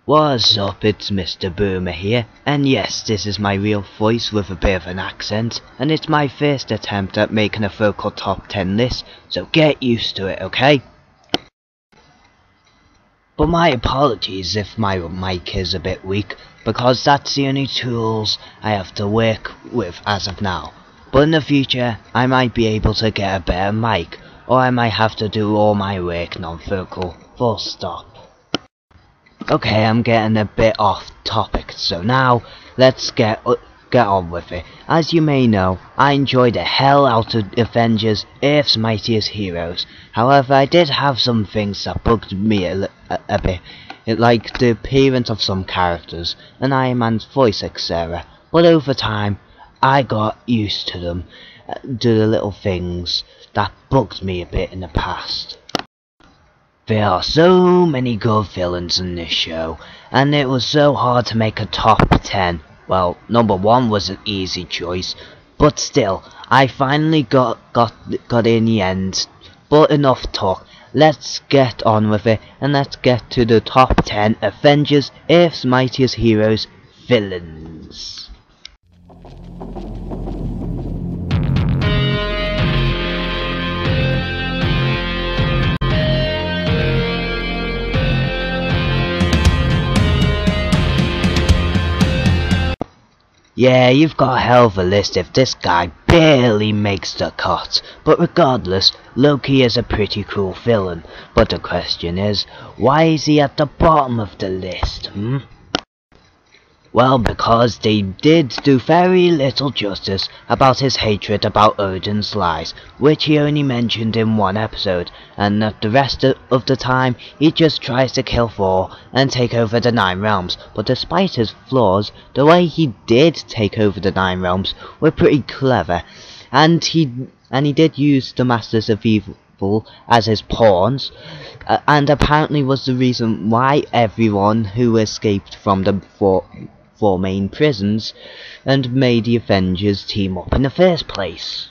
What's up, it's Mr. Boomer here, and yes, this is my real voice with a bit of an accent, and it's my first attempt at making a vocal top 10 list, so get used to it, okay? But my apologies if my mic is a bit weak, because that's the only tools I have to work with as of now. But in the future, I might be able to get a better mic, or I might have to do all my work non-vocal, full stop. Okay, I'm getting a bit off topic, so now let's get on with it. As you may know, I enjoyed the hell out of Avengers Earth's Mightiest Heroes. However, I did have some things that bugged me a bit, like the appearance of some characters, and Iron Man's voice, etc. But over time, I got used to them, to the little things that bugged me a bit in the past. There are so many good villains in this show, and it was so hard to make a top 10. Well, number 1 was an easy choice, but still, I finally got in the end. But enough talk, let's get on with it, and let's get to the top 10 Avengers Earth's Mightiest Heroes villains. Yeah, you've got a hell of a list if this guy barely makes the cut. But regardless, Loki is a pretty cool villain. But the question is, why is he at the bottom of the list, Well, because they did do very little justice about his hatred about Odin's lies, which he only mentioned in one episode, and that the rest of the time he just tries to kill Thor and take over the 9 realms. But despite his flaws, the way he did take over the 9 realms were pretty clever, and he did use the Masters of Evil as his pawns, and apparently was the reason why everyone who escaped from the four main prisons and made the Avengers team up in the first place.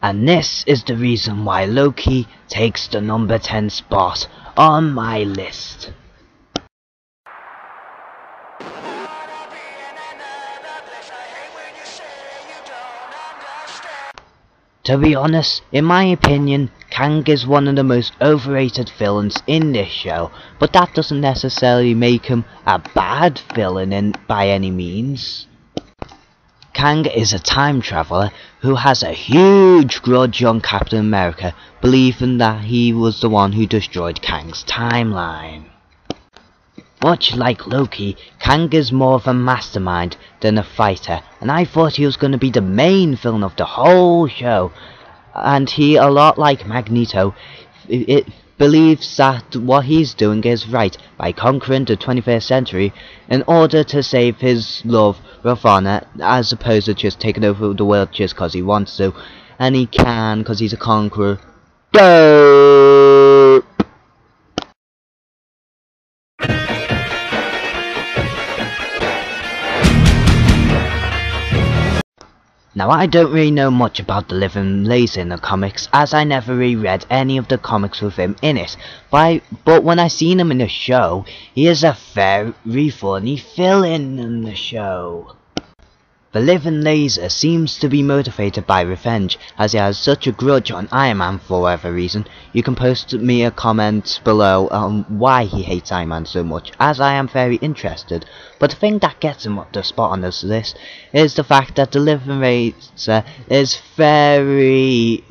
And this is the reason why Loki takes the number 10 spot on my list. To be honest, in my opinion, Kang is one of the most overrated villains in this show, but that doesn't necessarily make him a bad villain by any means. Kang is a time traveller who has a huge grudge on Captain America, believing that he was the one who destroyed Kang's timeline. Much like Loki, Kang is more of a mastermind than a fighter, and I thought he was going to be the main villain of the whole show. And he, a lot like Magneto, believes that what he's doing is right by conquering the 21st century in order to save his love, Ravonna, as opposed to just taking over the world just because he wants to, and he can because he's a conqueror. Go! Now, I don't really know much about the Living Laser in the comics, as I never really read any of the comics with him in it, but when I seen him in the show, he is a very funny villain in the show. The Living Laser seems to be motivated by revenge, as he has such a grudge on Iron Man for whatever reason. You can post me a comment below on why he hates Iron Man so much, as I am very interested. But the thing that gets him up the spot on this list is the fact that the Living Laser is very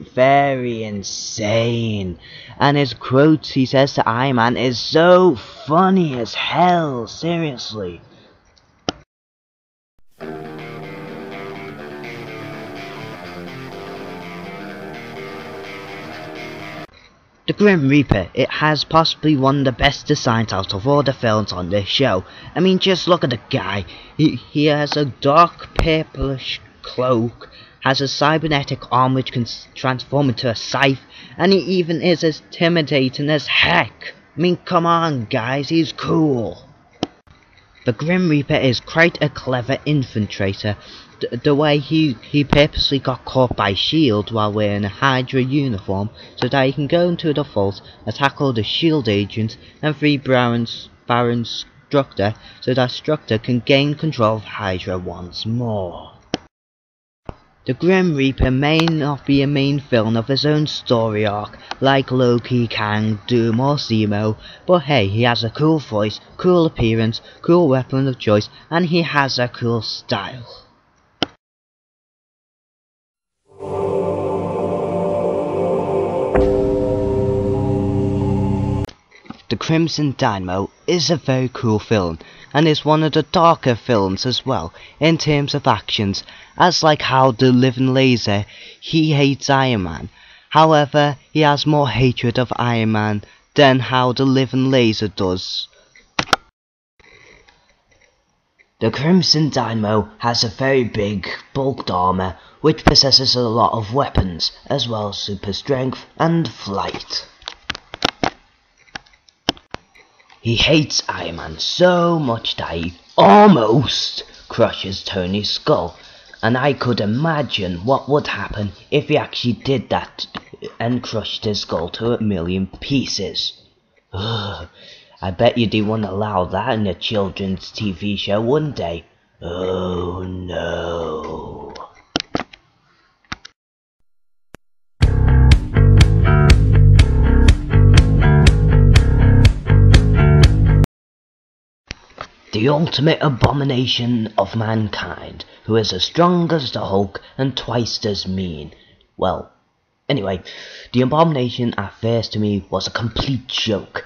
insane. And his quotes he says to Iron Man is so funny as hell, seriously. The Grim Reaper, it has possibly one of the best designs out of all the villains on this show. I mean, just look at the guy. He has a dark purplish cloak, has a cybernetic arm which can transform into a scythe, and he even is as intimidating as heck. I mean, come on guys, he's cool. The Grim Reaper is quite a clever infiltrator. The way he purposely got caught by S.H.I.E.L.D. while wearing a Hydra uniform so that he can go into the vault, attack all the S.H.I.E.L.D. agents and free Baron Structure so that Structure can gain control of Hydra once more. The Grim Reaper may not be a main villain of his own story arc like Loki, Kang, Doom or Zemo, but hey, he has a cool voice, cool appearance, cool weapon of choice, and he has a cool style. The Crimson Dynamo is a very cool film, and is one of the darker films as well, in terms of actions, as like how the Living Laser, he hates Iron Man. However, he has more hatred of Iron Man than how the Living Laser does. The Crimson Dynamo has a very big, bulked armor, which possesses a lot of weapons, as well as super strength and flight. He hates Iron Man so much that he almost crushes Tony's skull, and I could imagine what would happen if he actually did that and crushed his skull to a million pieces. Ugh, I bet you they wouldn't allow that in a children's TV show, wouldn't they? Oh no. The ultimate abomination of mankind, who is as strong as the Hulk and twice as mean. Well, anyway, the abomination at first to me was a complete joke,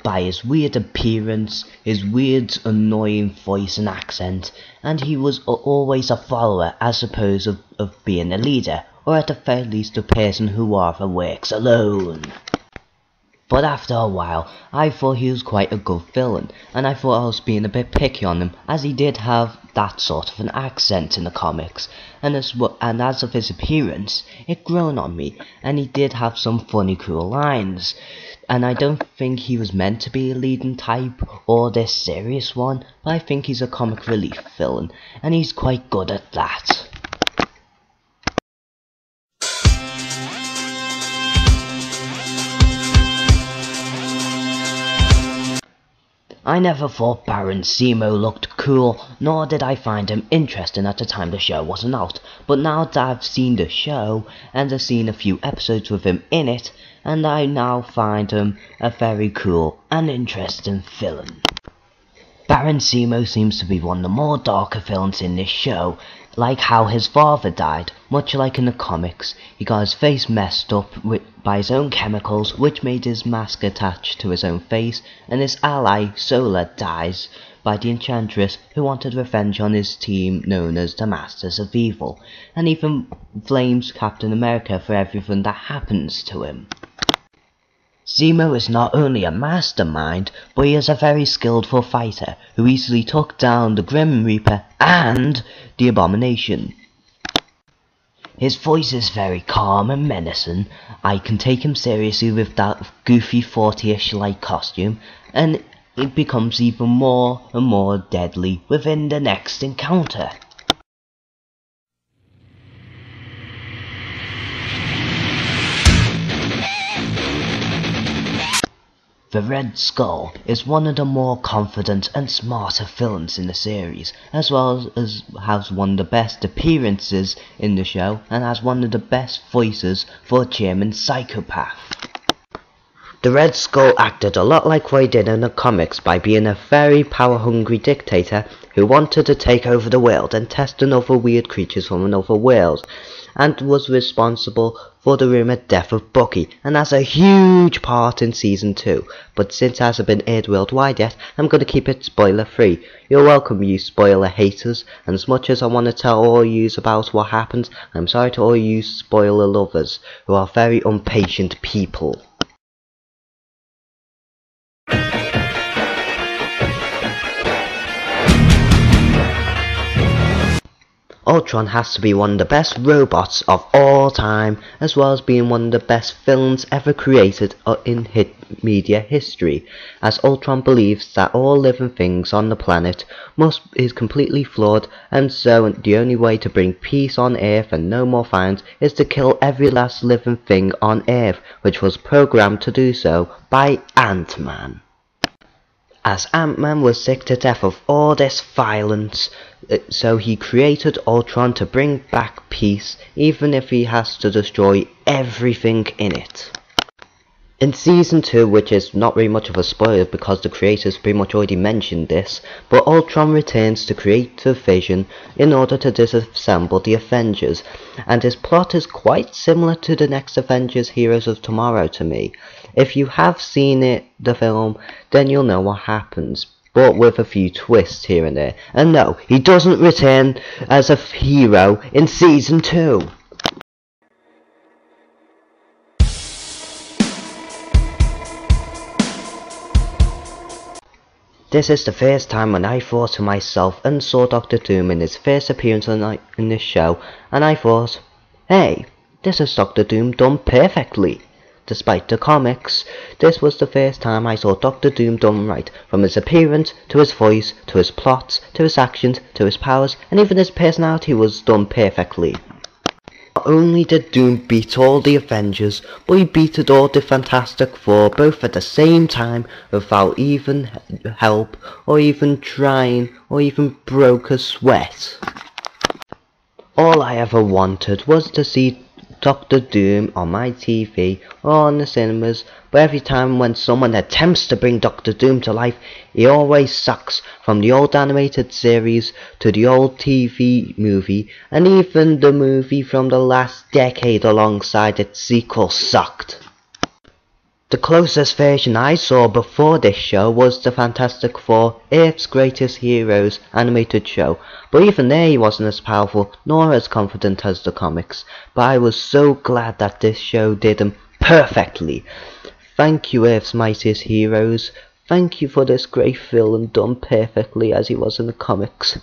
by his weird appearance, his weird annoying voice and accent, and he was always a follower as opposed of being a leader, or at the very least a person who rather works alone. But after a while, I thought he was quite a good villain, and I thought I was being a bit picky on him, as he did have that sort of an accent in the comics, and as of his appearance, it grown on me, and he did have some funny cool lines, and I don't think he was meant to be a leading type, or this serious one, but I think he's a comic relief villain, and he's quite good at that. I never thought Baron Zemo looked cool, nor did I find him interesting at the time the show wasn't out, but now that I've seen the show, and I've seen a few episodes with him in it, and I now find him a very cool and interesting villain. Baron Zemo seems to be one of the more darker villains in this show, like how his father died, much like in the comics. He got his face messed up by his own chemicals, which made his mask attached to his own face, and his ally, Solar, dies by the Enchantress, who wanted revenge on his team known as the Masters of Evil, and even blames Captain America for everything that happens to him. Zemo is not only a mastermind, but he is a very skillful fighter, who easily took down the Grim Reaper and the Abomination. His voice is very calm and menacing. I can take him seriously with that goofy 40ish like costume, and it becomes even more and more deadly within the next encounter. The Red Skull is one of the more confident and smarter villains in the series, as well as has one of the best appearances in the show, and has one of the best voices for a German psychopath. The Red Skull acted a lot like what he did in the comics by being a very power-hungry dictator who wanted to take over the world and test another weird creatures from another world, and was responsible for the rumoured death of Bucky, and has a huge part in Season 2, but since it hasn't been aired worldwide yet, I'm going to keep it spoiler free. You're welcome, you spoiler haters, and as much as I want to tell all yous about what happens, I'm sorry to all you spoiler lovers, who are very impatient people. Ultron has to be one of the best robots of all time, as well as being one of the best villains ever created in media history, as Ultron believes that all living things on the planet is completely flawed, and so the only way to bring peace on Earth and no more violence is to kill every last living thing on Earth, which was programmed to do so by Ant-Man. as Ant-Man was sick to death of all this violence, so he created Ultron to bring back peace, even if he has to destroy everything in it. In Season 2, which is not really much of a spoiler because the creators pretty much already mentioned this, but Ultron returns to creative vision in order to disassemble the Avengers, and his plot is quite similar to the next Avengers Heroes of Tomorrow to me. If you have seen the film, then you'll know what happens, but with a few twists here and there. And no, he doesn't return as a hero in Season 2. This is the first time when I thought to myself and saw Doctor Doom in his first appearance in this show, and I thought, hey, this is Doctor Doom done perfectly. Despite the comics, this was the first time I saw Doctor Doom done right, from his appearance, to his voice, to his plots, to his actions, to his powers, and even his personality was done perfectly. Not only did Doom beat all the Avengers, but he beat all the Fantastic Four both at the same time without even help, or even trying, or even broke a sweat. All I ever wanted was to see Doctor Doom on my TV or on the cinemas, but every time when someone attempts to bring Doctor Doom to life, he always sucks, from the old animated series to the old TV movie, and even the movie from the last decade alongside its sequel sucked. The closest version I saw before this show was the Fantastic Four Earth's Greatest Heroes animated show, but even there he wasn't as powerful nor as confident as the comics, but I was so glad that this show did him perfectly. Thank you, Earth's Mightiest Heroes. Thank you for this great villain done perfectly as he was in the comics.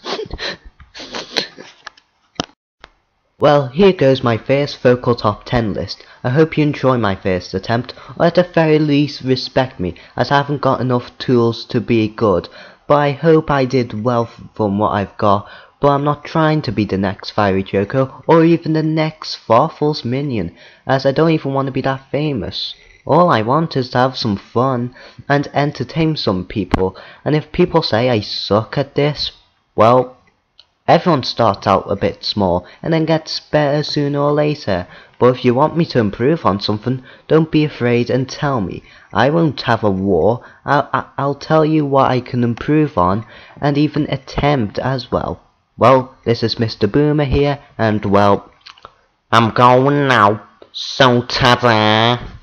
Well, here goes my first vocal top 10 list. I hope you enjoy my first attempt, or at the very least respect me, as I haven't got enough tools to be good, but I hope I did well from what I've got, but I'm not trying to be the next Fiery Joker, or even the next Farfal's minion, as I don't even want to be that famous. All I want is to have some fun, and entertain some people, and if people say I suck at this, well, everyone starts out a bit small and then gets better sooner or later, but if you want me to improve on something, don't be afraid and tell me. I won't have a war. I'll tell you what I can improve on, and even attempt as well. Well, this is Mr. Boomer here, and well, I'm going now, so ta-da!